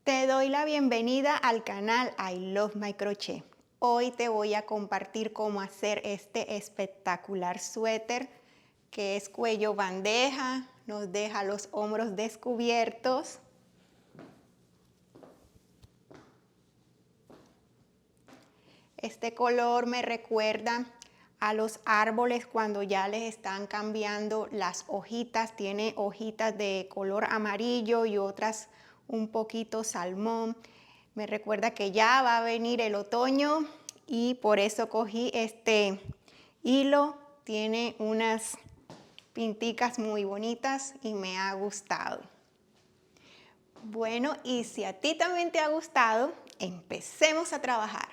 Te doy la bienvenida al canal I Love My Crochet. Hoy te voy a compartir cómo hacer este espectacular suéter que es cuello bandeja, nos deja los hombros descubiertos. Este color me recuerda a los árboles cuando ya les están cambiando las hojitas. Tiene hojitas de color amarillo y otras un poquito salmón. Me recuerda que ya va a venir el otoño y por eso cogí este hilo. Tiene unas pinticas muy bonitas y me ha gustado. Bueno, y si a ti también te ha gustado, empecemos a trabajar.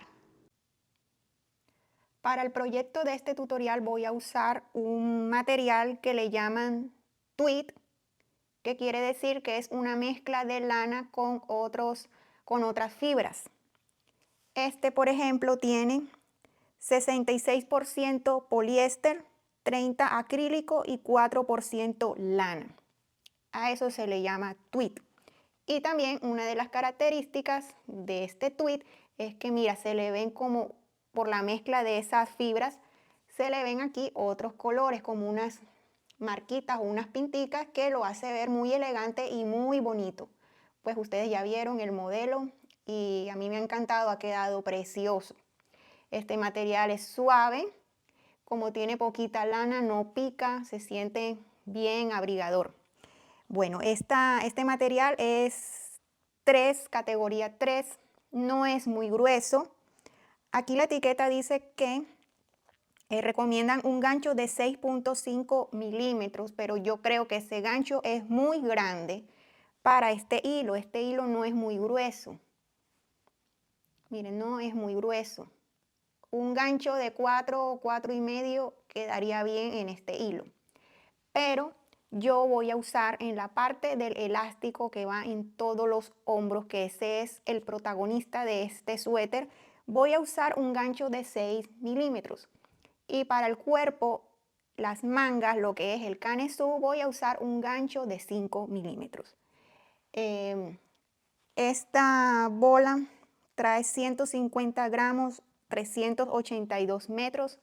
Para el proyecto de este tutorial voy a usar un material que le llaman tweed, que quiere decir que es una mezcla de lana con otras fibras. Este, por ejemplo, tiene 66% poliéster, 30% acrílico y 4% lana. A eso se le llama tweed. Y también una de las características de este tweed es que, mira, se le ven como por la mezcla de esas fibras, se le ven aquí otros colores, como unas marquitas o unas pinticas que lo hace ver muy elegante y muy bonito. Pues ustedes ya vieron el modelo y a mí me ha encantado, ha quedado precioso. Este material es suave, como tiene poquita lana, no pica, se siente bien abrigador. Bueno, este material es categoría 3, no es muy grueso. Aquí la etiqueta dice que recomiendan un gancho de 6.5 milímetros, pero yo creo que ese gancho es muy grande para este hilo. Este hilo no es muy grueso. Miren, no es muy grueso. Un gancho de 4 o 4,5 quedaría bien en este hilo. Pero yo voy a usar en la parte del elástico que va en todos los hombros, que ese es el protagonista de este suéter, voy a usar un gancho de 6 milímetros. Y para el cuerpo, las mangas, lo que es el canesú, voy a usar un gancho de 5 milímetros. Esta bola trae 150 gramos, 382 metros.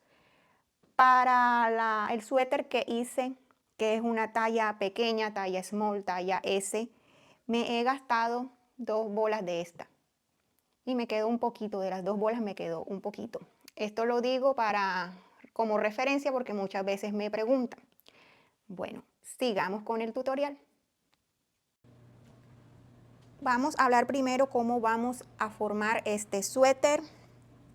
Para el suéter que hice, que es una talla pequeña, talla small, talla S, me he gastado 2 bolas de esta. Y me quedó un poquito, de las 2 bolas me quedó un poquito. Esto lo digo como referencia porque muchas veces me preguntan. Bueno, sigamos con el tutorial. Vamos a hablar primero cómo vamos a formar este suéter.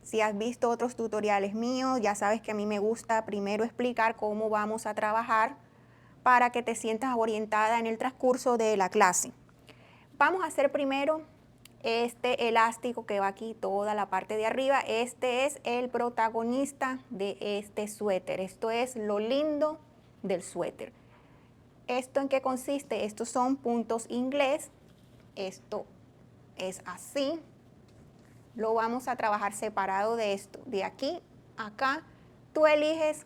Si has visto otros tutoriales míos, ya sabes que a mí me gusta primero explicar cómo vamos a trabajar para que te sientas orientada en el transcurso de la clase. Vamos a hacer primero este elástico que va aquí, toda la parte de arriba. Este es el protagonista de este suéter. Esto es lo lindo del suéter. ¿Esto en qué consiste? Estos son puntos inglés. Esto es así. Lo vamos a trabajar separado de esto. De aquí a acá, tú eliges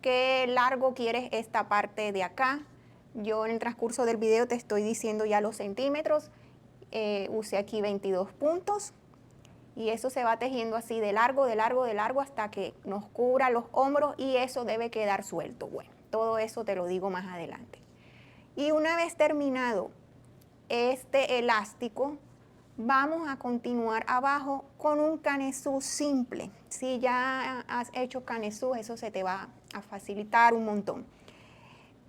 qué largo quieres esta parte de acá. Yo en el transcurso del video te estoy diciendo ya los centímetros. Usé aquí 22 puntos y eso se va tejiendo así de largo, de largo, de largo hasta que nos cubra los hombros y eso debe quedar suelto. Bueno, todo eso te lo digo más adelante. Y una vez terminado este elástico, vamos a continuar abajo con un canesú simple. Si ya has hecho canesú, eso se te va a facilitar un montón.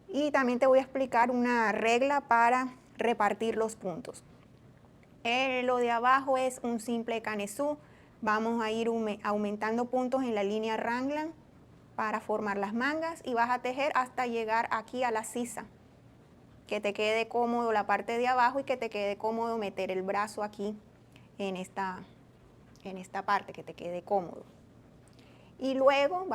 Y también te voy a explicar una regla para repartir los puntos. Lo de abajo es un simple canesú. Vamos a ir aumentando puntos en la línea raglan para formar las mangas y vas a tejer hasta llegar aquí a la sisa. Que te quede cómodo la parte de abajo y que te quede cómodo meter el brazo aquí en esta parte, que te quede cómodo. Y luego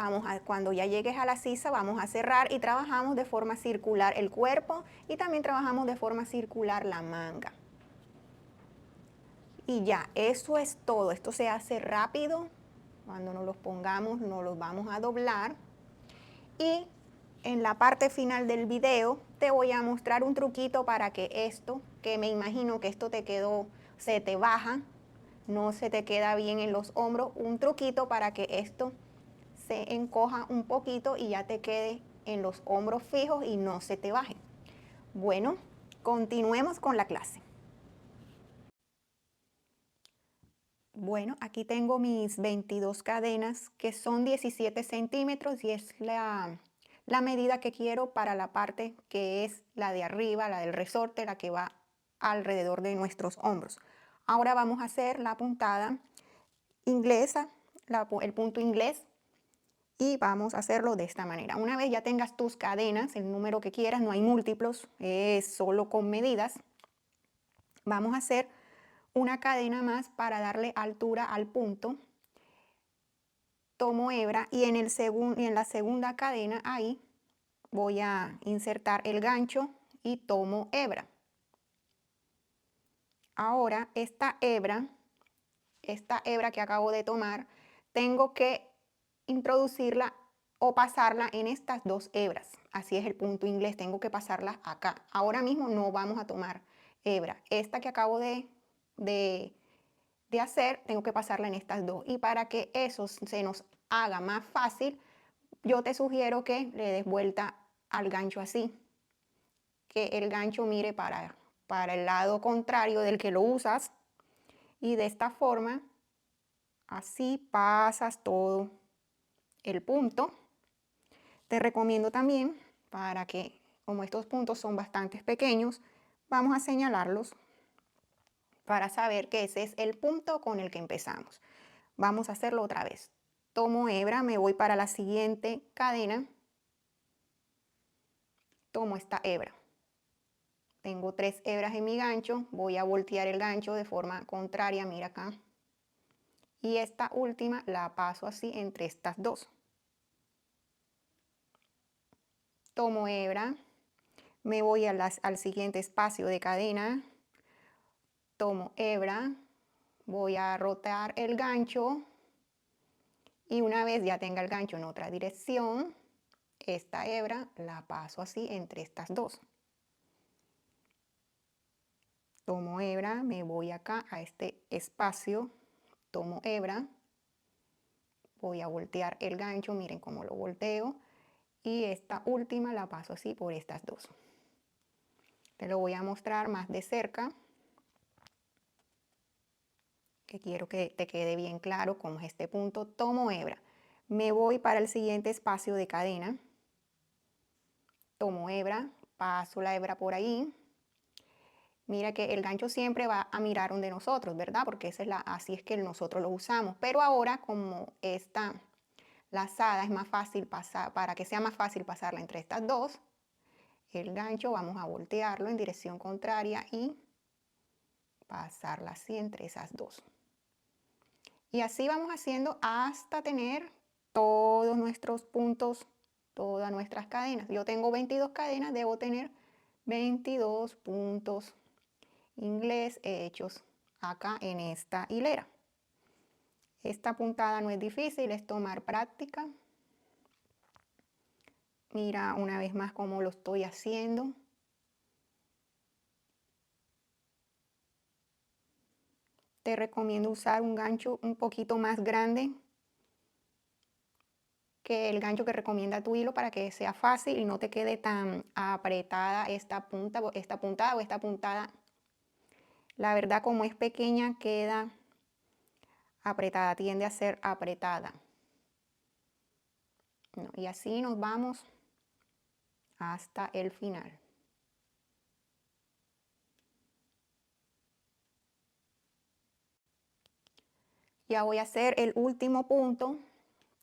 cuando ya llegues a la sisa, vamos a cerrar y trabajamos de forma circular el cuerpo y también trabajamos de forma circular la manga. Y ya, eso es todo. Esto se hace rápido. Cuando nos los pongamos, nos los vamos a doblar. Y en la parte final del video te voy a mostrar un truquito para que esto, que me imagino que esto te quedó se te baja, no se te queda bien en los hombros. Un truquito para que esto se encoja un poquito y ya te quede en los hombros fijos y no se te baje. Bueno, continuemos con la clase. Bueno, aquí tengo mis 22 cadenas que son 17 centímetros y es la medida que quiero para la parte que es la de arriba, la del resorte, la que va alrededor de nuestros hombros. Ahora vamos a hacer la puntada inglesa, el punto inglés, y vamos a hacerlo de esta manera. Una vez ya tengas tus cadenas, el número que quieras, no hay múltiplos, es solo con medidas, vamos a hacer una cadena más para darle altura al punto. Tomo hebra y en la segunda cadena ahí voy a insertar el gancho y tomo hebra. Ahora esta hebra que acabo de tomar, tengo que introducirla o pasarla en estas dos hebras. Así es el punto inglés, tengo que pasarla acá. Ahora mismo no vamos a tomar hebra. Esta que acabo de hacer, tengo que pasarla en estas dos. Y para que eso se nos haga más fácil, yo te sugiero que le des vuelta al gancho así. Que el gancho mire para el lado contrario del que lo usas. Y de esta forma, así pasas todo el punto. Te recomiendo también, para que, como estos puntos son bastante pequeños, vamos a señalarlos para saber que ese es el punto con el que empezamos. Vamos a hacerlo otra vez. Tomo hebra, me voy para la siguiente cadena. Tomo esta hebra. Tengo 3 hebras en mi gancho, voy a voltear el gancho de forma contraria, mira acá. Y esta última la paso así entre estas dos. Tomo hebra, me voy al siguiente espacio de cadena, tomo hebra, voy a rotar el gancho y una vez ya tenga el gancho en otra dirección, esta hebra la paso así entre estas dos. Tomo hebra, me voy acá a este espacio, tomo hebra, voy a voltear el gancho, miren cómo lo volteo, y esta última la paso así por estas dos. Te lo voy a mostrar más de cerca, que quiero que te quede bien claro cómo es este punto. Tomo hebra, me voy para el siguiente espacio de cadena, tomo hebra, paso la hebra por ahí. Mira que el gancho siempre va a mirar donde nosotros, ¿verdad? Porque así es que nosotros lo usamos. Pero ahora, como esta lazada es más fácil pasar, para que sea más fácil pasarla entre estas dos, el gancho vamos a voltearlo en dirección contraria y pasarla así entre esas dos. Y así vamos haciendo hasta tener todos nuestros puntos, todas nuestras cadenas. Yo tengo 22 cadenas, debo tener 22 puntos inglés hechos acá en esta hilera. Esta puntada no es difícil, es tomar práctica. Mira una vez más cómo lo estoy haciendo. Te recomiendo usar un gancho un poquito más grande que el gancho que recomienda tu hilo para que sea fácil y no te quede tan apretada esta puntada. La verdad, como es pequeña, queda apretada, tiende a ser apretada. No, y así nos vamos hasta el final. Ya voy a hacer el último punto.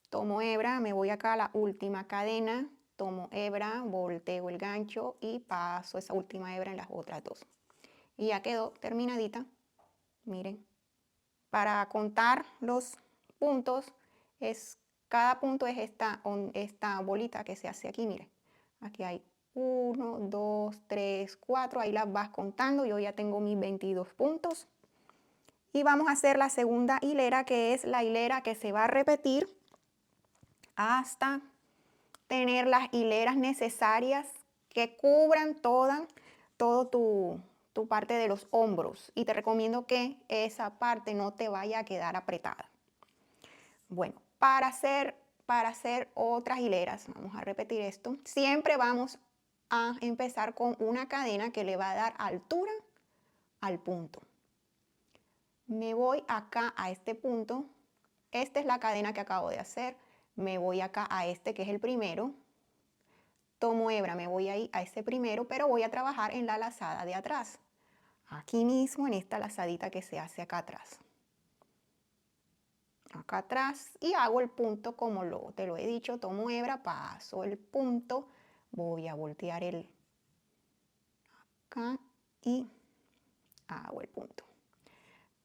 Tomo hebra, me voy acá a la última cadena, tomo hebra, volteo el gancho y paso esa última hebra en las otras dos. Y ya quedó terminadita. Miren, para contar los puntos, cada punto es esta bolita que se hace aquí, miren. Aquí hay 1, 2, 3, 4, ahí las vas contando. Yo ya tengo mis 22 puntos. Y vamos a hacer la segunda hilera, que es la hilera que se va a repetir hasta tener las hileras necesarias que cubran todo tu tu parte de los hombros y te recomiendo que esa parte no te vaya a quedar apretada. Bueno, para hacer otras hileras, vamos a repetir esto, siempre vamos a empezar con una cadena que le va a dar altura al punto. Me voy acá a este punto, esta es la cadena que acabo de hacer, me voy acá a este que es el primero, tomo hebra, me voy ahí a ese primero, pero voy a trabajar en la lazada de atrás, aquí mismo en esta lazadita que se hace acá atrás. Acá atrás y hago el punto como te lo he dicho, tomo hebra, paso el punto, voy a voltear el acá y hago el punto.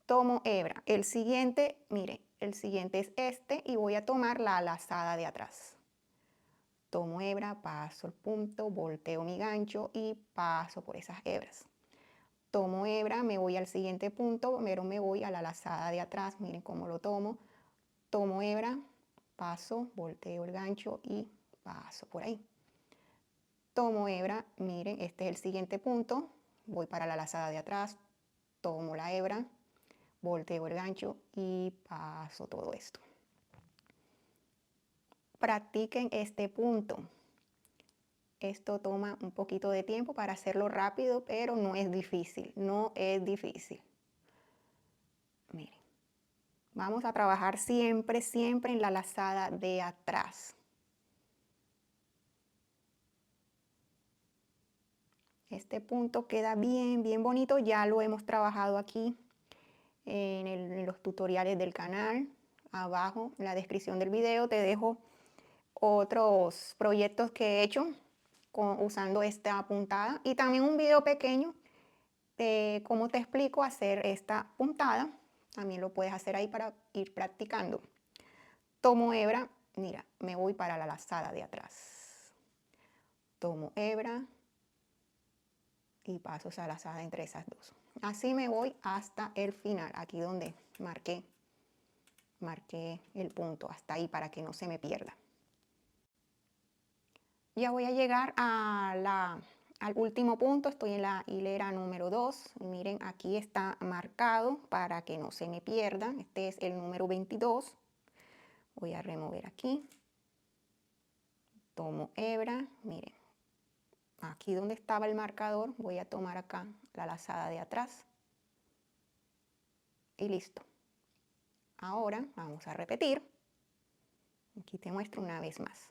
Tomo hebra, el siguiente, mire, el siguiente es este y voy a tomar la lazada de atrás. Tomo hebra, paso el punto, volteo mi gancho y paso por esas hebras. Tomo hebra, me voy al siguiente punto, pero me voy a la lazada de atrás, miren cómo lo tomo. Tomo hebra, paso, volteo el gancho y paso por ahí. Tomo hebra, miren, este es el siguiente punto, voy para la lazada de atrás, tomo la hebra, volteo el gancho y paso todo esto. Practiquen este punto. Esto toma un poquito de tiempo para hacerlo rápido, pero no es difícil, no es difícil. Miren. Vamos a trabajar siempre, siempre en la lazada de atrás. Este punto queda bien, bien bonito. Ya lo hemos trabajado aquí en los tutoriales del canal. Abajo en la descripción del video te dejo otros proyectos que he hecho usando esta puntada. Y también un video pequeño de cómo te explico hacer esta puntada. También lo puedes hacer ahí para ir practicando. Tomo hebra, mira, me voy para la lazada de atrás. Tomo hebra y paso esa lazada entre esas dos. Así me voy hasta el final, aquí donde marqué el punto, hasta ahí para que no se me pierda. Ya voy a llegar al último punto, estoy en la hilera número 2. Miren, aquí está marcado para que no se me pierda. Este es el número 22. Voy a remover aquí. Tomo hebra, miren. Aquí donde estaba el marcador, voy a tomar acá la lazada de atrás. Y listo. Ahora vamos a repetir. Aquí te muestro una vez más.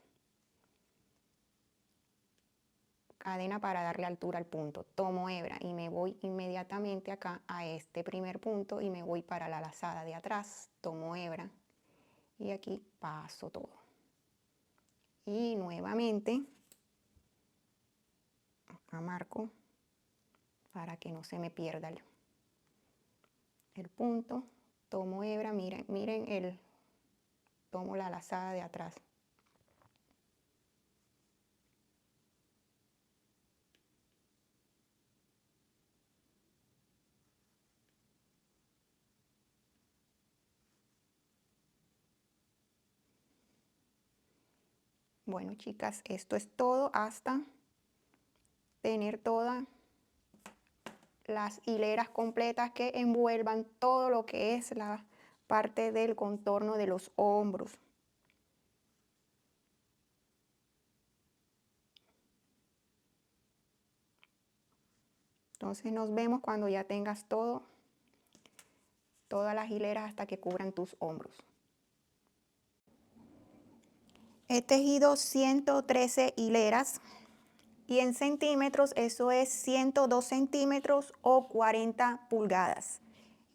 Cadena para darle altura al punto. Tomo hebra y me voy inmediatamente acá a este primer punto y me voy para la lazada de atrás. Tomo hebra y aquí paso todo. Y nuevamente, acá marco para que no se me pierda el punto. Tomo hebra, miren tomo la lazada de atrás. Bueno, chicas, esto es todo hasta tener todas las hileras completas que envuelvan todo lo que es la parte del contorno de los hombros. Entonces nos vemos cuando ya tengas todas las hileras hasta que cubran tus hombros. He tejido 113 hileras y en centímetros eso es 102 centímetros o 40 pulgadas.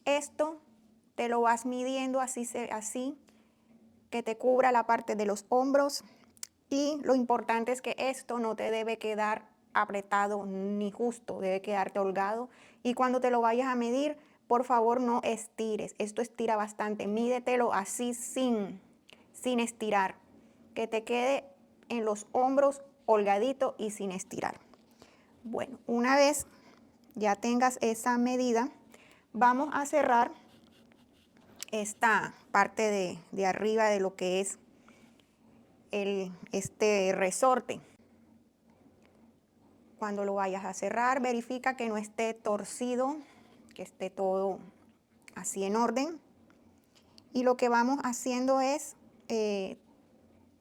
Esto te lo vas midiendo así que te cubra la parte de los hombros y lo importante es que esto no te debe quedar apretado ni justo, debe quedarte holgado y cuando te lo vayas a medir, por favor no estires, esto estira bastante, mídetelo así sin estirar, que te quede en los hombros holgadito y sin estirar. Bueno, una vez ya tengas esa medida, vamos a cerrar esta parte de arriba de lo que es este resorte. Cuando lo vayas a cerrar, verifica que no esté torcido, que esté todo así en orden. Y lo que vamos haciendo es,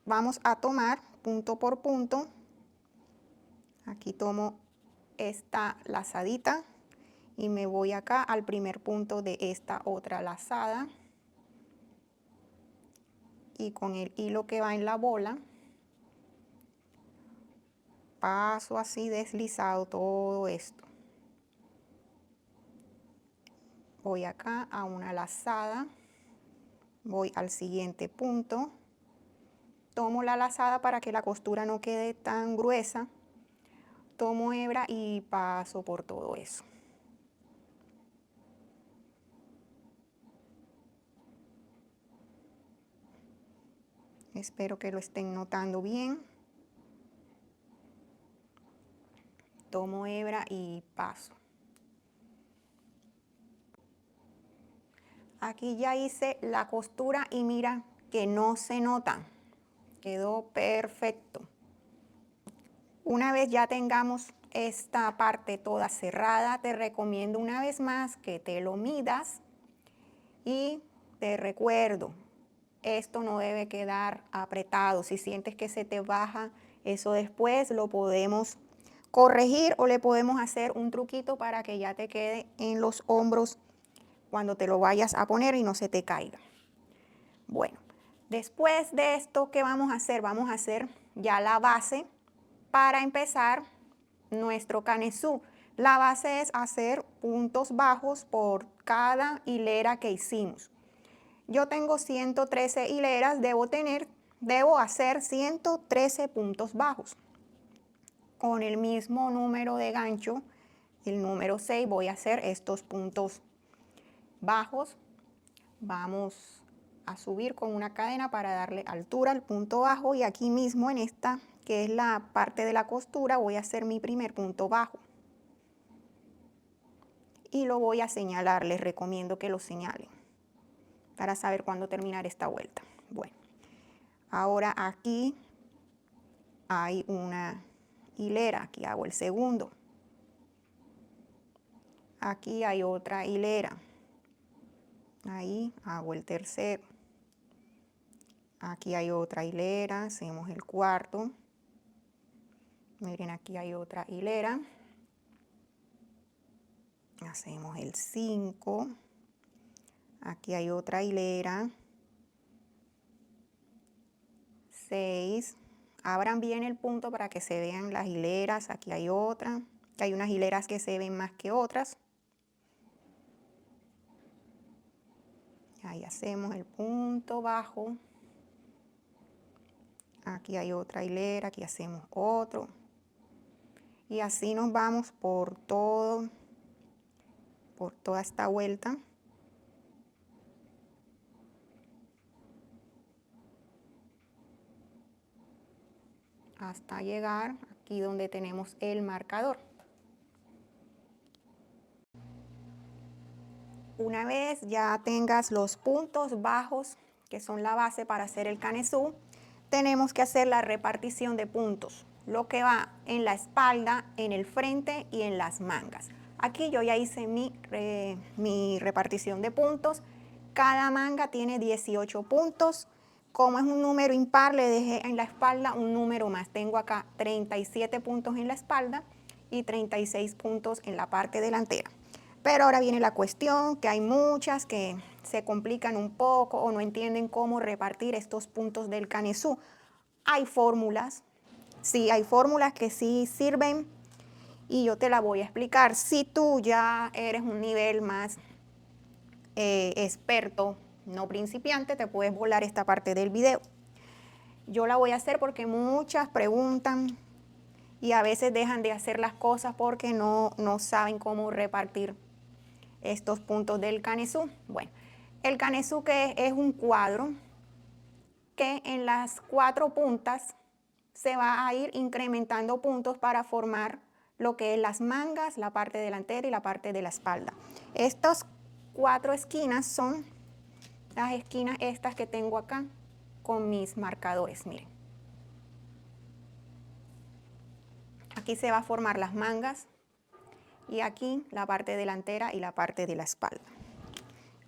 vamos a tomar punto por punto. Aquí tomo esta lazadita y me voy acá al primer punto de esta otra lazada. Y con el hilo que va en la bola, paso así deslizado todo esto. Voy acá a una lazada, voy al siguiente punto, tomo la lazada para que la costura no quede tan gruesa, tomo hebra y paso por todo eso. Espero que lo estén notando bien. Tomo hebra y paso. Aquí ya hice la costura y mira que no se nota. Quedó perfecto. Una vez ya tengamos esta parte toda cerrada, te recomiendo una vez más que te lo midas y te recuerdo, esto no debe quedar apretado. Si sientes que se te baja, eso después lo podemos corregir o le podemos hacer un truquito para que ya te quede en los hombros cuando te lo vayas a poner y no se te caiga. Bueno, después de esto, ¿qué vamos a hacer? Vamos a hacer ya la base para empezar nuestro canesú. La base es hacer puntos bajos por cada hilera que hicimos. Yo tengo 113 hileras, debo hacer 113 puntos bajos. Con el mismo número de gancho, el número 6, voy a hacer estos puntos bajos. Vamos a subir con una cadena para darle altura al punto bajo y aquí mismo en esta, que es la parte de la costura, voy a hacer mi primer punto bajo. Y lo voy a señalar, les recomiendo que lo señalen para saber cuándo terminar esta vuelta. Bueno, ahora aquí hay una hilera, aquí hago el segundo. Aquí hay otra hilera. Ahí hago el tercero. Aquí hay otra hilera, hacemos el cuarto. Miren, aquí hay otra hilera. Hacemos el 5. Aquí hay otra hilera. 6. Abran bien el punto para que se vean las hileras. Aquí hay otra. Hay unas hileras que se ven más que otras. Ahí hacemos el punto bajo. Aquí hay otra hilera, aquí hacemos otro. Y así nos vamos por toda esta vuelta. Hasta llegar aquí donde tenemos el marcador. Una vez ya tengas los puntos bajos, que son la base para hacer el canesú, tenemos que hacer la repartición de puntos, lo que va en la espalda, en el frente y en las mangas. Aquí yo ya hice mi repartición de puntos. Cada manga tiene 18 puntos. Como es un número impar, le dejé en la espalda un número más. Tengo acá 37 puntos en la espalda y 36 puntos en la parte delantera. Pero ahora viene la cuestión, que hay muchas que se complican un poco o no entienden cómo repartir estos puntos del canesú. Hay fórmulas, sí, hay fórmulas que sí sirven y yo te la voy a explicar. Si tú ya eres un nivel más experto, no principiante, te puedes volar esta parte del video. Yo la voy a hacer porque muchas preguntan y a veces dejan de hacer las cosas porque no saben cómo repartir estos puntos del canesú. Bueno, el canesú que es un cuadro que en las 4 puntas se va a ir incrementando puntos para formar lo que es las mangas, la parte delantera y la parte de la espalda. Estas 4 esquinas son las esquinas estas que tengo acá con mis marcadores, miren. Aquí se va a formar las mangas y aquí la parte delantera y la parte de la espalda.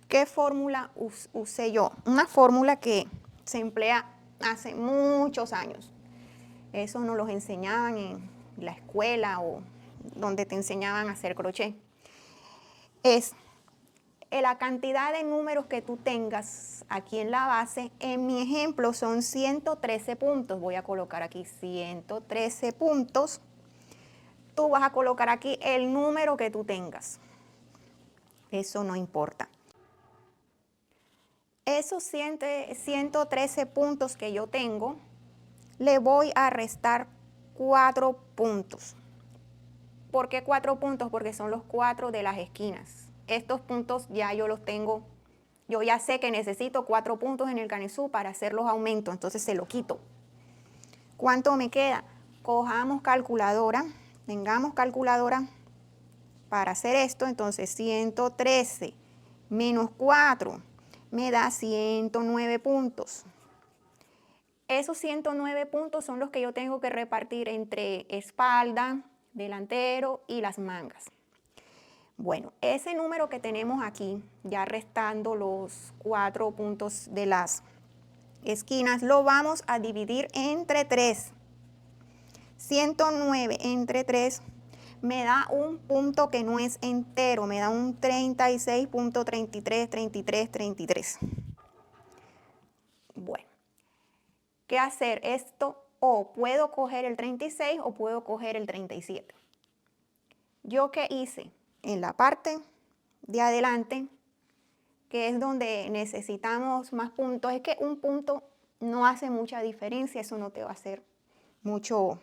¿Qué fórmula usé yo? Una fórmula que se emplea hace muchos años. Eso nos los enseñaban en la escuela o donde te enseñaban a hacer crochet. Es la cantidad de números que tú tengas aquí en la base. En mi ejemplo son 113 puntos. Voy a colocar aquí 113 puntos. Tú vas a colocar aquí el número que tú tengas. Eso no importa. Esos 113 puntos que yo tengo, le voy a restar 4 puntos. ¿Por qué 4 puntos? Porque son los 4 de las esquinas. Estos puntos ya yo los tengo, yo ya sé que necesito 4 puntos en el canesú para hacer los aumentos, entonces se lo quito. ¿Cuánto me queda? Cojamos calculadora, tengamos calculadora para hacer esto, entonces 113 menos 4 me da 109 puntos. Esos 109 puntos son los que yo tengo que repartir entre espalda, delantero y las mangas. Bueno, ese número que tenemos aquí, ya restando los 4 puntos de las esquinas, lo vamos a dividir entre 3. 109 entre 3 me da un punto que no es entero, me da un 36.33, 33, 33. Bueno, ¿qué hacer? Esto o puedo coger el 36 o puedo coger el 37. ¿Yo qué hice? En la parte de adelante, que es donde necesitamos más puntos, es que un punto no hace mucha diferencia, eso no te va a hacer mucho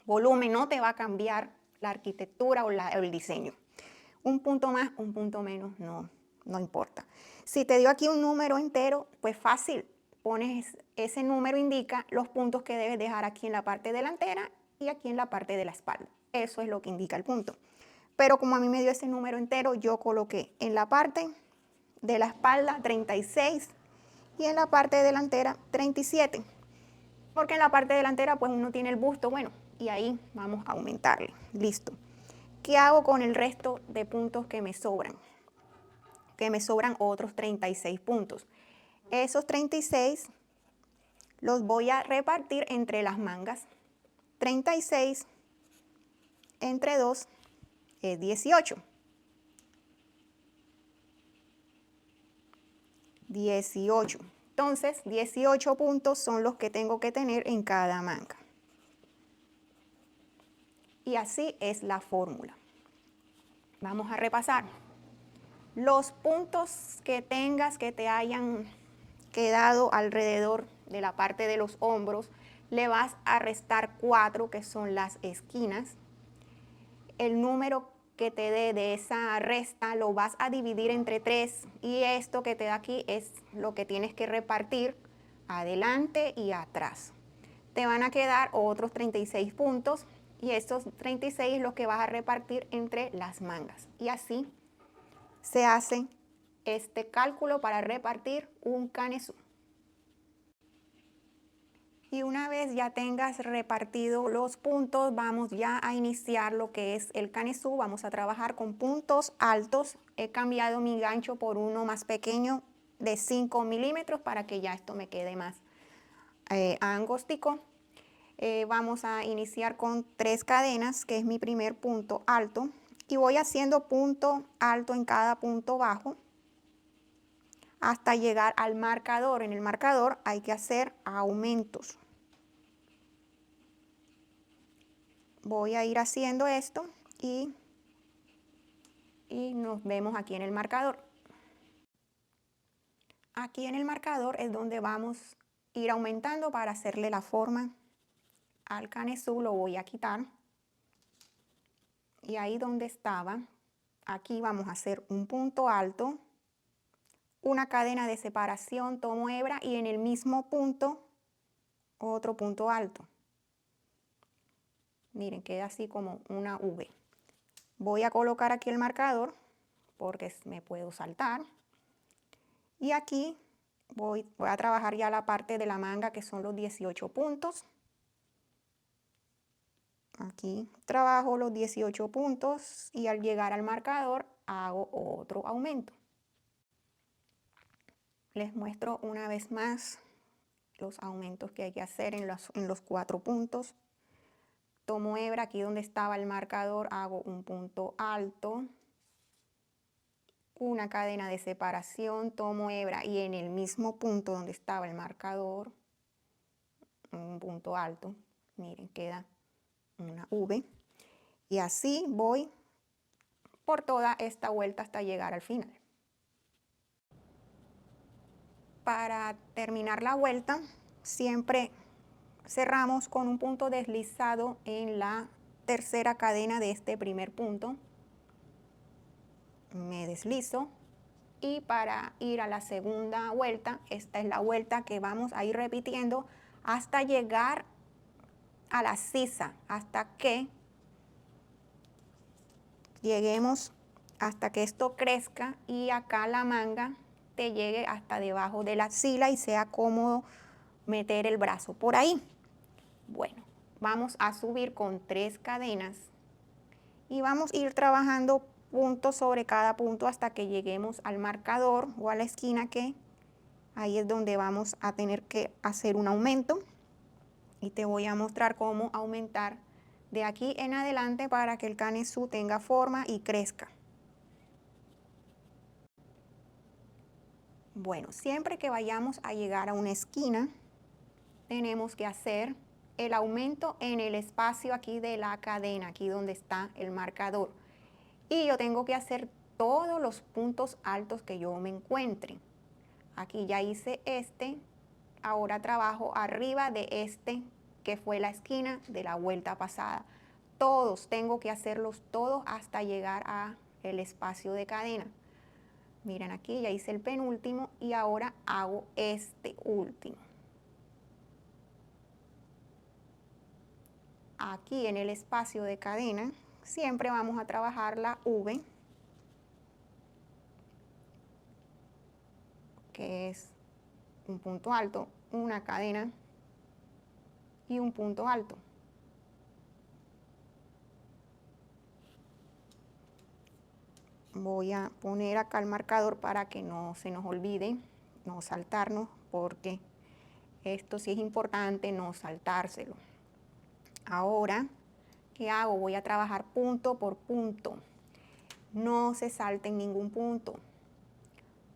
volumen, no te va a cambiar la arquitectura o el diseño. Un punto más, un punto menos, no importa. Si te dio aquí un número entero, pues fácil, pones ese número, indica los puntos que debes dejar aquí en la parte delantera y aquí en la parte de la espalda. Eso es lo que indica el punto. Pero como a mí me dio ese número entero, yo coloqué en la parte de la espalda 36 y en la parte delantera 37. Porque en la parte delantera pues uno tiene el busto, bueno, y ahí vamos a aumentarle. Listo. ¿Qué hago con el resto de puntos que me sobran? Que me sobran otros 36 puntos. Esos 36 los voy a repartir entre las mangas. 36 entre 2 es 18. 18. Entonces, 18 puntos son los que tengo que tener en cada manga. Y así es la fórmula. Vamos a repasar. Los puntos que tengas que te hayan quedado alrededor de la parte de los hombros, le vas a restar 4, que son las esquinas. El número que te dé de esa resta lo vas a dividir entre 3 y esto que te da aquí es lo que tienes que repartir adelante y atrás. Te van a quedar otros 36 puntos y estos 36 los que vas a repartir entre las mangas. Y así se hace este cálculo para repartir un canesú. Y una vez ya tengas repartido los puntos, vamos ya a iniciar lo que es el canesú. Vamos a trabajar con puntos altos. He cambiado mi gancho por uno más pequeño de 5 milímetros para que ya esto me quede más angostico. Vamos a iniciar con 3 cadenas, que es mi primer punto alto. Y voy haciendo punto alto en cada punto bajo hasta llegar al marcador. En el marcador hay que hacer aumentos. Voy a ir haciendo esto y nos vemos aquí en el marcador. Aquí en el marcador es donde vamos a ir aumentando para hacerle la forma al canesú. Lo voy a quitar. Y ahí donde estaba, aquí vamos a hacer un punto alto, una cadena de separación, tomo hebra y en el mismo punto otro punto alto. Miren, queda así como una V. Voy a colocar aquí el marcador porque me puedo saltar. Y aquí voy a trabajar ya la parte de la manga, que son los 18 puntos. Aquí trabajo los 18 puntos y al llegar al marcador hago otro aumento. Les muestro una vez más los aumentos que hay que hacer en los 4 puntos. Tomo hebra, aquí donde estaba el marcador hago un punto alto, una cadena de separación, tomo hebra y en el mismo punto donde estaba el marcador, un punto alto, miren, queda una V. Y así voy por toda esta vuelta hasta llegar al final. Para terminar la vuelta, siempre cerramos con un punto deslizado en la tercera cadena de este primer punto. Me deslizo y para ir a la segunda vuelta, esta es la vuelta que vamos a ir repitiendo hasta llegar a la sisa, hasta que lleguemos, hasta que esto crezca y acá la manga te llegue hasta debajo de la axila y sea cómodo meter el brazo por ahí. Bueno, vamos a subir con 3 cadenas y vamos a ir trabajando punto sobre cada punto hasta que lleguemos al marcador o a la esquina, que ahí es donde vamos a tener que hacer un aumento y te voy a mostrar cómo aumentar de aquí en adelante para que el canesú tenga forma y crezca. Bueno, siempre que vayamos a llegar a una esquina, tenemos que hacer el aumento en el espacio aquí de la cadena, aquí donde está el marcador. Y yo tengo que hacer todos los puntos altos que yo me encuentre. Aquí ya hice este, ahora trabajo arriba de este, que fue la esquina de la vuelta pasada. Todos, tengo que hacerlos todos hasta llegar a el espacio de cadena. Miren, aquí ya hice el penúltimo y ahora hago este último. Aquí en el espacio de cadena siempre vamos a trabajar la V, que es un punto alto, una cadena y un punto alto. Voy a poner acá el marcador para que no se nos olvide, no saltarnos, porque esto sí es importante, no saltárselo. Ahora, ¿qué hago? Voy a trabajar punto por punto. No se salten ningún punto.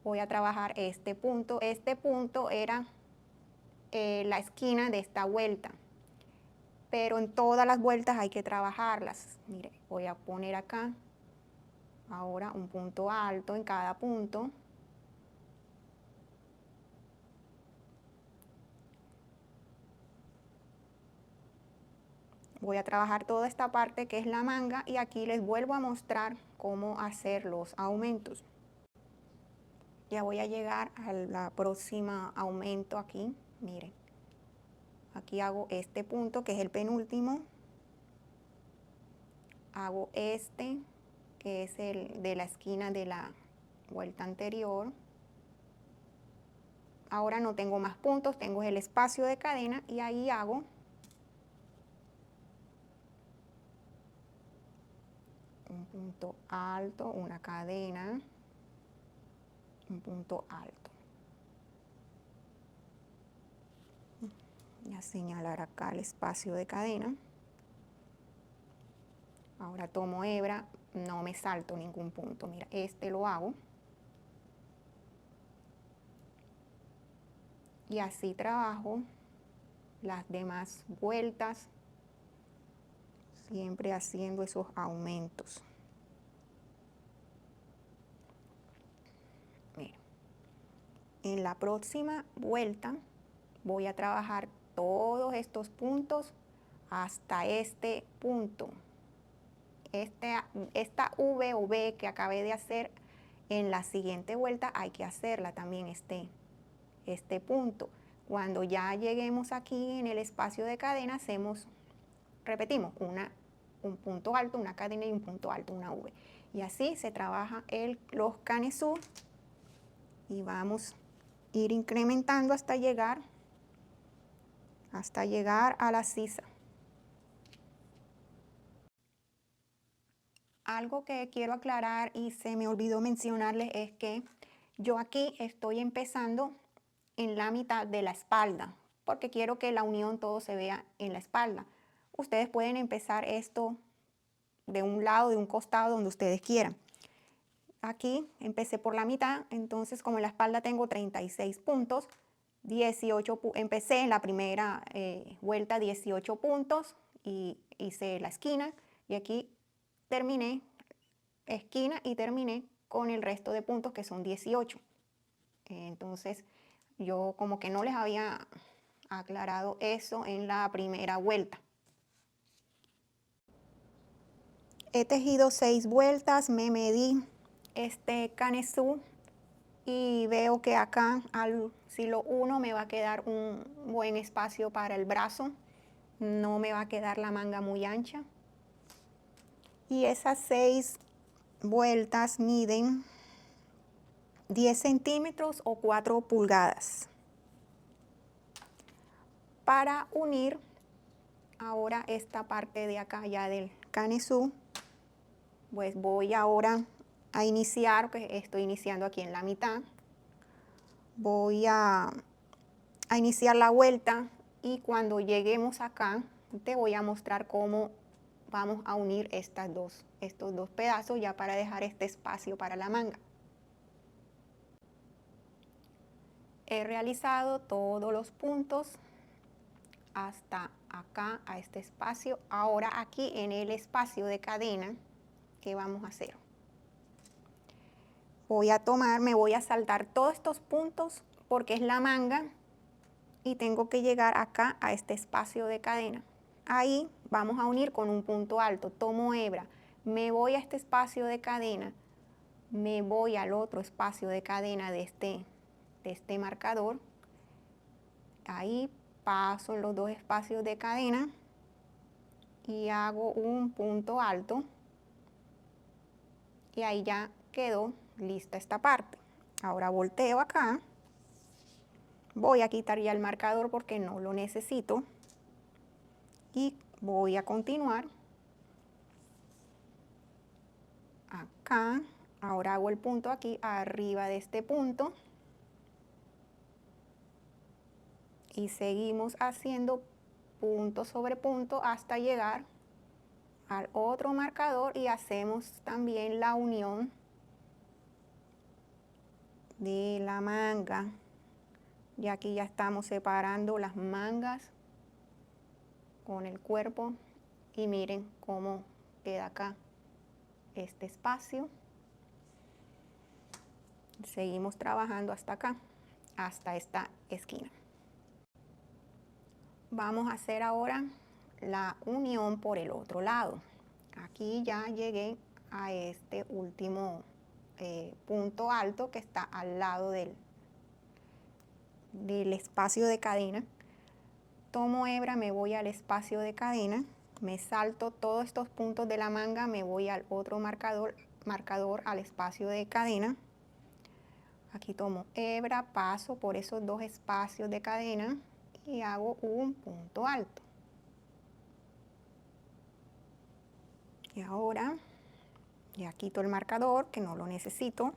Voy a trabajar este punto. Este punto era la esquina de esta vuelta, pero en todas las vueltas hay que trabajarlas. Mire, voy a poner acá ahora un punto alto en cada punto. Voy a trabajar toda esta parte que es la manga y aquí les vuelvo a mostrar cómo hacer los aumentos. Ya voy a llegar a la próxima aumento aquí, miren. Aquí hago este punto que es el penúltimo. Hago este que es el de la esquina de la vuelta anterior. Ahora no tengo más puntos, tengo el espacio de cadena y ahí hago un punto alto, una cadena, un punto alto. Voy a señalar acá el espacio de cadena. Ahora tomo hebra, no me salto ningún punto. Mira, este lo hago. Y así trabajo las demás vueltas, siempre haciendo esos aumentos. Mira, en la próxima vuelta voy a trabajar todos estos puntos hasta este punto. Esta V o B que acabé de hacer, en la siguiente vuelta hay que hacerla también este punto. Cuando ya lleguemos aquí en el espacio de cadena, repetimos, un punto alto, una cadena y un punto alto, una V. Y así se trabaja los canesú y vamos a ir incrementando hasta llegar a la sisa. Algo que quiero aclarar y se me olvidó mencionarles es que yo aquí estoy empezando en la mitad de la espalda, porque quiero que la unión todo se vea en la espalda. Ustedes pueden empezar esto de un lado, de un costado, donde ustedes quieran. Aquí empecé por la mitad, entonces como en la espalda tengo 36 puntos, 18, empecé en la primera vuelta 18 puntos y hice la esquina y aquí terminé esquina y terminé con el resto de puntos que son 18. Entonces yo como que no les había aclarado eso en la primera vuelta. He tejido 6 vueltas, me medí este canesú y veo que acá al silo 1 me va a quedar un buen espacio para el brazo, no me va a quedar la manga muy ancha. Y esas 6 vueltas miden 10 centímetros o 4 pulgadas. Para unir ahora esta parte de acá ya del canesú, pues voy ahora a iniciar, que estoy iniciando aquí en la mitad. Voy a iniciar la vuelta y cuando lleguemos acá te voy a mostrar cómo vamos a unir estos dos pedazos ya para dejar este espacio para la manga. He realizado todos los puntos hasta acá a este espacio. Ahora aquí en el espacio de cadena, ¿qué vamos a hacer? Me voy a saltar todos estos puntos porque es la manga y tengo que llegar acá a este espacio de cadena. Ahí vamos a unir con un punto alto, tomo hebra, me voy a este espacio de cadena, me voy al otro espacio de cadena de este marcador, ahí paso en los dos espacios de cadena y hago un punto alto y ahí ya quedó lista esta parte. Ahora volteo acá, voy a quitar ya el marcador porque no lo necesito y voy a continuar acá. Ahora hago el punto aquí arriba de este punto y seguimos haciendo punto sobre punto hasta llegar al otro marcador y hacemos también la unión de la manga. Y aquí ya estamos separando las mangas con el cuerpo y miren cómo queda acá este espacio. Seguimos trabajando hasta acá, hasta esta esquina. Vamos a hacer ahora la unión por el otro lado. Aquí ya llegué a este último punto alto que está al lado del espacio de cadena. Tomo hebra, me voy al espacio de cadena, me salto todos estos puntos de la manga, me voy al otro marcador al espacio de cadena. Aquí tomo hebra, paso por esos dos espacios de cadena y hago un punto alto. Y ahora ya quito el marcador que no lo necesito.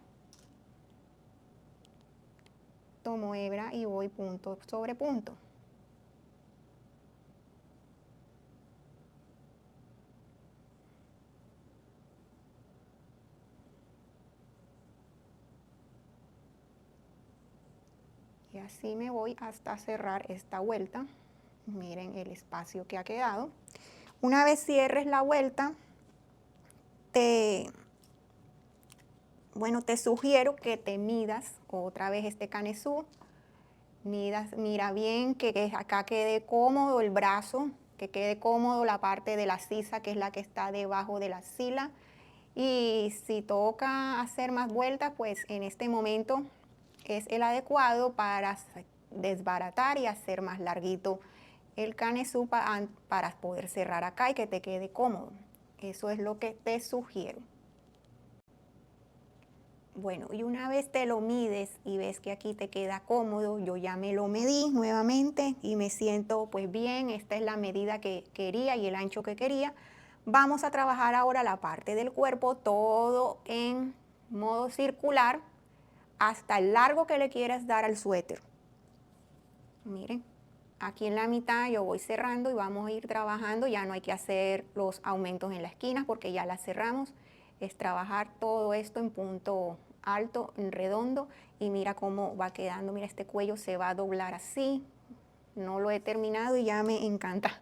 Tomo hebra y voy punto sobre punto. Y así me voy hasta cerrar esta vuelta. Miren el espacio que ha quedado. Una vez cierres la vuelta, te sugiero que te midas otra vez este canesú. Mira bien que acá quede cómodo el brazo, que quede cómodo la parte de la sisa, que es la que está debajo de la axila. Y si toca hacer más vueltas, pues en este momento es el adecuado para desbaratar y hacer más larguito el canesú para poder cerrar acá y que te quede cómodo. Eso es lo que te sugiero. Bueno, y una vez te lo mides y ves que aquí te queda cómodo, yo ya me lo medí nuevamente y me siento pues bien, esta es la medida que quería y el ancho que quería. Vamos a trabajar ahora la parte del cuerpo, todo en modo circular, hasta el largo que le quieras dar al suéter. Miren, aquí en la mitad yo voy cerrando y vamos a ir trabajando, ya no hay que hacer los aumentos en las esquinas porque ya las cerramos, es trabajar todo esto en punto alto, en redondo, y mira cómo va quedando, mira este cuello se va a doblar así, no lo he terminado y ya me encanta.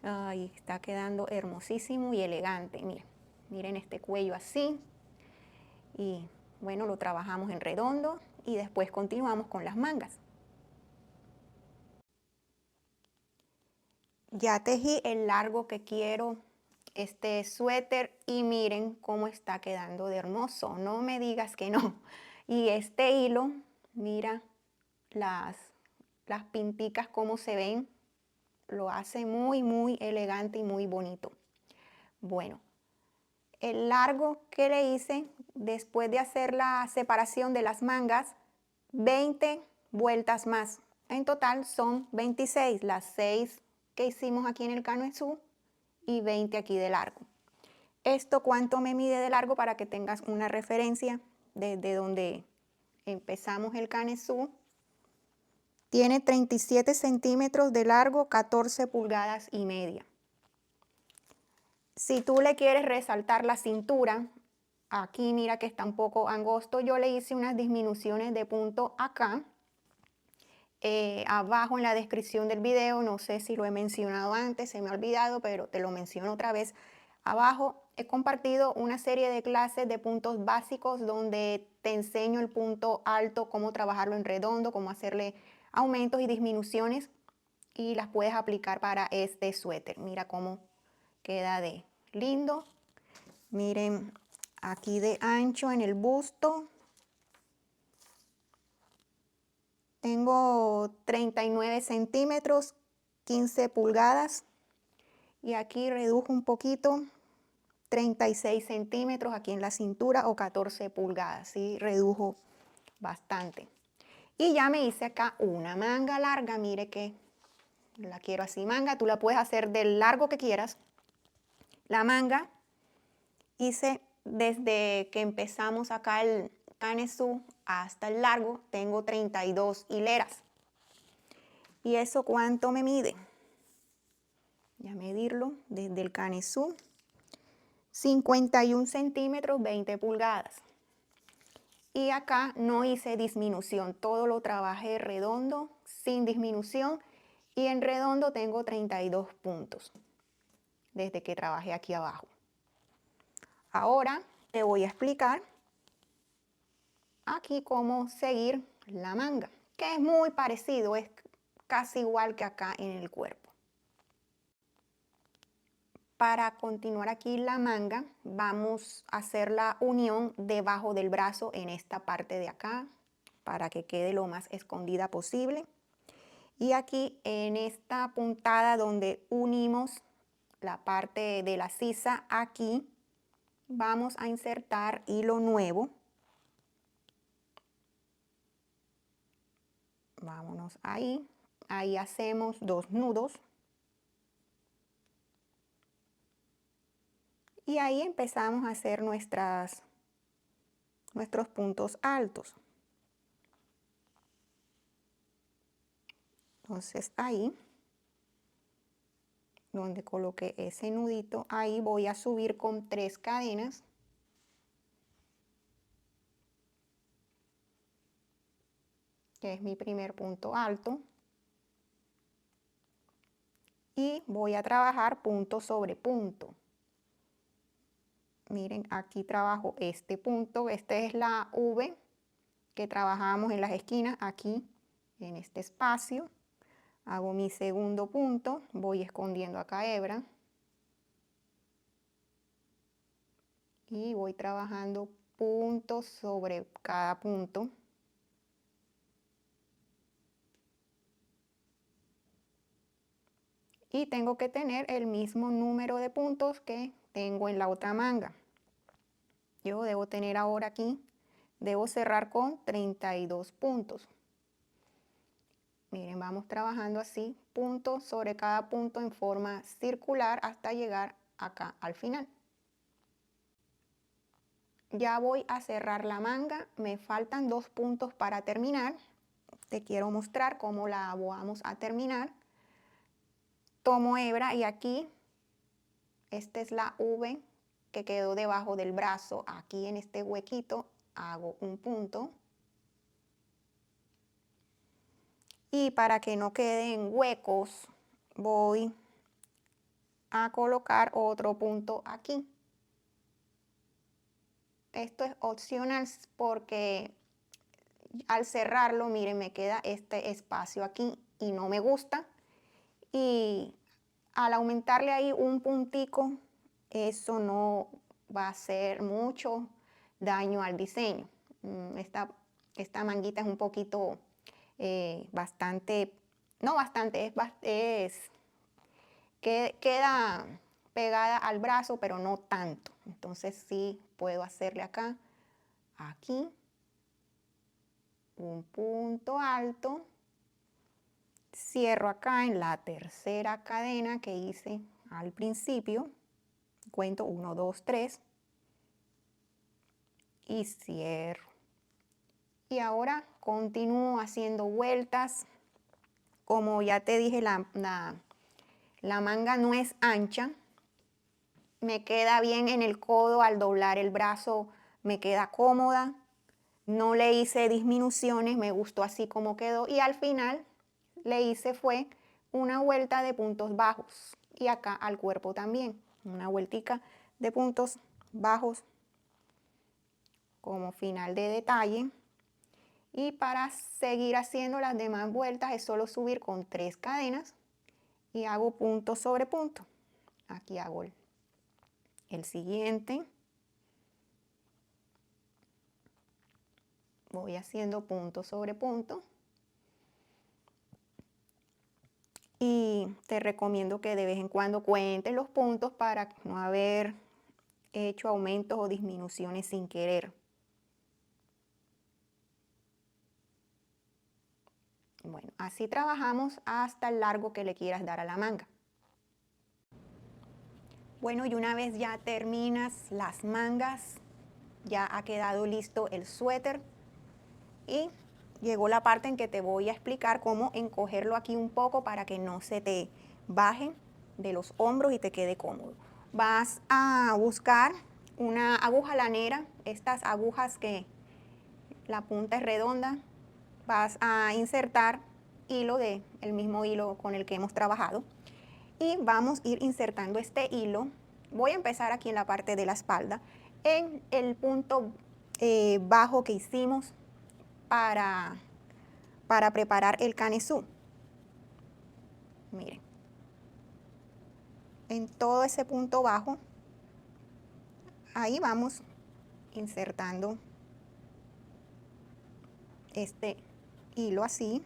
Ay, está quedando hermosísimo y elegante, miren, miren este cuello así, y bueno, lo trabajamos en redondo y después continuamos con las mangas. Ya tejí el largo que quiero este suéter y miren cómo está quedando de hermoso, no me digas que no. Y este hilo, mira las, las pinticas cómo se ven, lo hace muy elegante y muy bonito. Bueno, el largo que le hice después de hacer la separación de las mangas, 20 vueltas más. En total son 26, las 6 que hicimos aquí en el Canesú y 20 aquí de largo. ¿Esto cuánto me mide de largo para que tengas una referencia desde donde empezamos el Canesú? Tiene 37 centímetros de largo, 14 pulgadas y media. Si tú le quieres resaltar la cintura, aquí mira que está un poco angosto, yo le hice unas disminuciones de punto acá. Abajo en la descripción del video, no sé si lo he mencionado antes, se me ha olvidado, pero te lo menciono otra vez. Abajo he compartido una serie de clases de puntos básicos donde te enseño el punto alto, cómo trabajarlo en redondo, cómo hacerle aumentos y disminuciones y las puedes aplicar para este suéter. Mira cómo queda de lindo. Miren aquí de ancho en el busto. Tengo 39 centímetros, 15 pulgadas. Y aquí redujo un poquito, 36 centímetros aquí en la cintura o 14 pulgadas. Sí, redujo bastante. Y ya me hice acá una manga larga. Mire que la quiero así manga. Tú la puedes hacer del largo que quieras. La manga hice desde que empezamos acá el Canesú hasta el largo, tengo 32 hileras. ¿Y eso cuánto me mide? Voy a medirlo desde el Canesú. 51 centímetros, 20 pulgadas. Y acá no hice disminución, todo lo trabajé redondo, sin disminución. Y en redondo tengo 32 puntos, desde que trabajé aquí abajo. Ahora te voy a explicar aquí cómo seguir la manga, que es muy parecido, es casi igual que acá en el cuerpo. Para continuar aquí la manga, vamos a hacer la unión debajo del brazo en esta parte de acá, para que quede lo más escondida posible. Y aquí en esta puntada donde unimos la parte de la sisa, aquí vamos a insertar hilo nuevo. Vámonos ahí. Ahí hacemos 2 nudos. Y ahí empezamos a hacer nuestros puntos altos. Entonces ahí, donde coloqué ese nudito, ahí voy a subir con 3 cadenas. Que es mi primer punto alto. Y voy a trabajar punto sobre punto. Miren, aquí trabajo este punto, esta es la V que trabajamos en las esquinas, aquí en este espacio. Hago mi segundo punto, voy escondiendo acá hebra. Y voy trabajando puntos sobre cada punto. Y tengo que tener el mismo número de puntos que tengo en la otra manga. Yo debo tener ahora aquí, debo cerrar con 32 puntos. Miren, vamos trabajando así, punto sobre cada punto en forma circular hasta llegar acá al final. Ya voy a cerrar la manga, me faltan 2 puntos para terminar. Te quiero mostrar cómo la vamos a terminar. Tomo hebra y aquí, esta es la V que quedó debajo del brazo. Aquí en este huequito hago un punto. Y para que no queden huecos, voy a colocar otro punto aquí. Esto es opcional porque al cerrarlo, miren, me queda este espacio aquí y no me gusta. Y al aumentarle ahí un puntico, eso no va a hacer mucho daño al diseño. Esta manguita es un poquito, bastante, no bastante, queda pegada al brazo, pero no tanto. Entonces sí puedo hacerle acá, aquí, un punto alto, cierro acá en la tercera cadena que hice al principio, cuento 1, 2, 3 y cierro. Y ahora continúo haciendo vueltas. Como ya te dije, la manga no es ancha, me queda bien en el codo, al doblar el brazo me queda cómoda. No le hice disminuciones, me gustó así como quedó y al final le hice fue una vuelta de puntos bajos y acá al cuerpo también, una vueltica de puntos bajos como final de detalle. Y para seguir haciendo las demás vueltas es solo subir con 3 cadenas y hago punto sobre punto. Aquí hago el siguiente. Voy haciendo punto sobre punto. Y te recomiendo que de vez en cuando cuentes los puntos para no haber hecho aumentos o disminuciones sin querer. Bueno, así trabajamos hasta el largo que le quieras dar a la manga. Bueno, y una vez ya terminas las mangas, ya ha quedado listo el suéter y llegó la parte en que te voy a explicar cómo encogerlo aquí un poco para que no se te baje de los hombros y te quede cómodo. Vas a buscar una aguja lanera, estas agujas que la punta es redonda, vas a insertar hilo el mismo hilo con el que hemos trabajado y vamos a ir insertando este hilo. Voy a empezar aquí en la parte de la espalda, en el punto bajo que hicimos para preparar el canesú. Miren, en todo ese punto bajo, ahí vamos insertando este hilo así,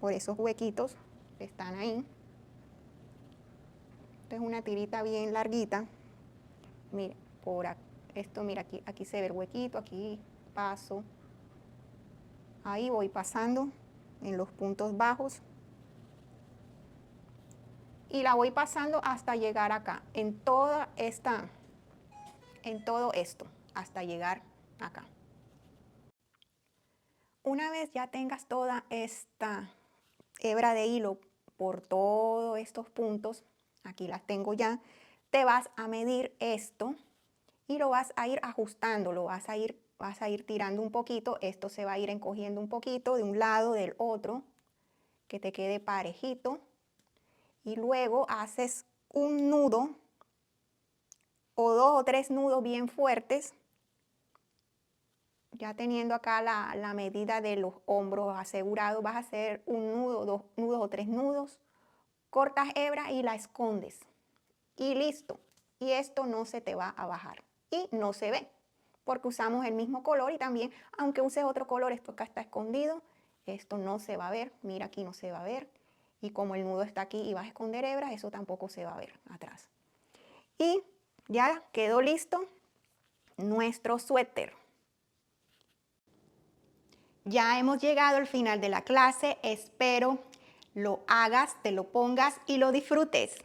por esos huequitos que están ahí. Esta es una tirita bien larguita. Mire, esto, mira, aquí se ve el huequito, aquí paso. Ahí voy pasando en los puntos bajos. Y la voy pasando hasta llegar acá, en todo esto, hasta llegar acá. Una vez ya tengas toda esta hebra de hilo por todos estos puntos, aquí las tengo ya, te vas a medir esto y lo vas a ir ajustando, vas a ir tirando un poquito, esto se va a ir encogiendo un poquito de un lado, del otro, que te quede parejito. Y luego haces un nudo o 2 o 3 nudos bien fuertes, ya teniendo acá la medida de los hombros asegurados. Vas a hacer un nudo, 2 nudos o 3 nudos, cortas hebra y la escondes y listo. Y esto no se te va a bajar y no se ve porque usamos el mismo color y también aunque uses otro color, esto acá está escondido, esto no se va a ver, mira aquí no se va a ver. Y como el nudo está aquí y vas a esconder hebras, eso tampoco se va a ver atrás. Y ya quedó listo nuestro suéter. Ya hemos llegado al final de la clase. Espero lo hagas, te lo pongas y lo disfrutes.